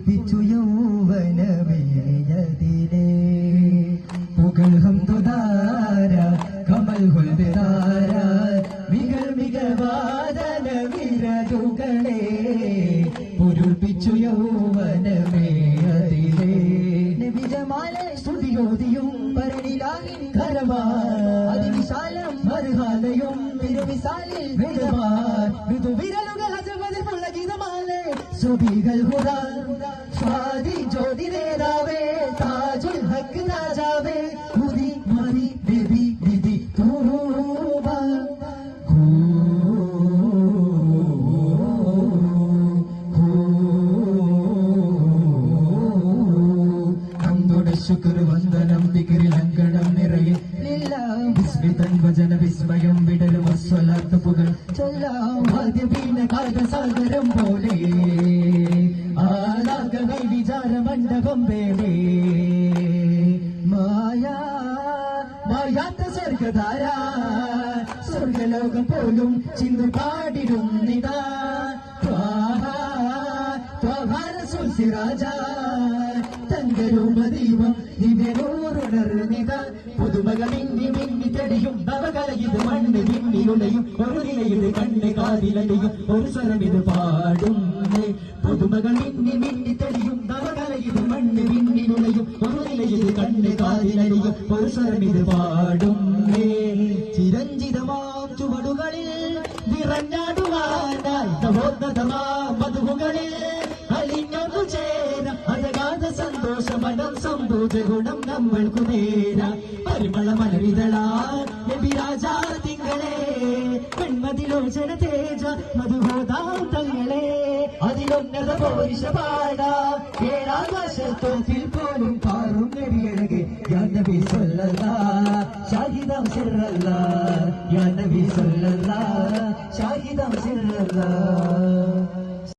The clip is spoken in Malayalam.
പൊരുൾപ്പിച്ചു യൗവനമേയതിലേ പുകൾ ഹംദുദാര കമൽ ഹുൽബിദാര മികവാദന വിരതുകളെ പൊരുൾപ്പിച്ചു യൗവനമേയതിലേ നബിജമാലെ സ്തുതിയോതിയും ഭരണിലാകിൻ കരവാ അതിവിശാലം മറുകാലയും തിരുവിശാലിൽ വിടവാൻ ഋതുവിരലുകൾ അജമതിലുള്ള ഗീതമാലെ സുബികൾ ഹുദാ സ്വാതി ജ്യോതി നേതാവേ താജുൽ ഹക്ക് രാജാവേ ഹുദി മതി ബിബി ദിദി തൂബ ഹംദുടെ ശുക്ർ വന്ദനം ദിക്റിലങ്കണം നിറയെ വിസ്മിതൻ വചന വിസ്മയം വിടരും സ്വലാത്ത് പുകൾ ചൊല്ലാം ആദ്യവീണ കാകസാഗരം പോലെ ആലാകവൈ വിചാര മണ്ഡപം വേണേ മായാത്ത സ്വർഗധാര സ്വർഗലോകം പോലും ചിന്തു പാടിടുന്നിതാ രാജ തങ്കരൂപ ദൈവം ദിവ്യനൂറുണർന്നിത പുതുമക മിന്നി മിന്നി തെളിയും നവകലയിത് മണ്ണ് വിണ്ണിയുലയും ഒരു നിലയിൽ കണ്ണ് കാതിലടിയും ഒരു സ്വരം ഇത് പാടുന്നേ പുതുമകൾ മിന്നി മിന്നി തെളിയും നവകലയിത് മണ്ണ് വിണ്ണിയുലയും ഒരു നിലയിൽ കണ്ണ് കാതിലടിയും ഒരു സ്വരം ഇത് പാടുന്നേ ചിരഞ്ജിതമാം ചുവടുകളിൽ നിറഞ്ഞാടുവാനായി നവോന്നതമാ മധുകളിൽ അലിഞ്ഞൊന്നു ചേര അജഗാധ സന്തോഷമനം സംഭോജ ഗുണം നമ്മൾക്കു നേര പരിമള മലരിതളാ നബിരാജാ തിങ്കളെ പെൺമതിലോചന തേജ മധുഹോദാന്തങ്ങളെ അതിലൊന്നത പോരിശ പാടാ ഏഴാകാശത്തോത്തിൽ പോലും പാറും നബിയഴകെ യാ നബി സല്ലല്ലാഹ് ഷാഹിദാം സിറല്ലാഹ് യാ നബി സല്ലല്ലാഹ് ഷാഹിദാം സിറല്ലാഹ്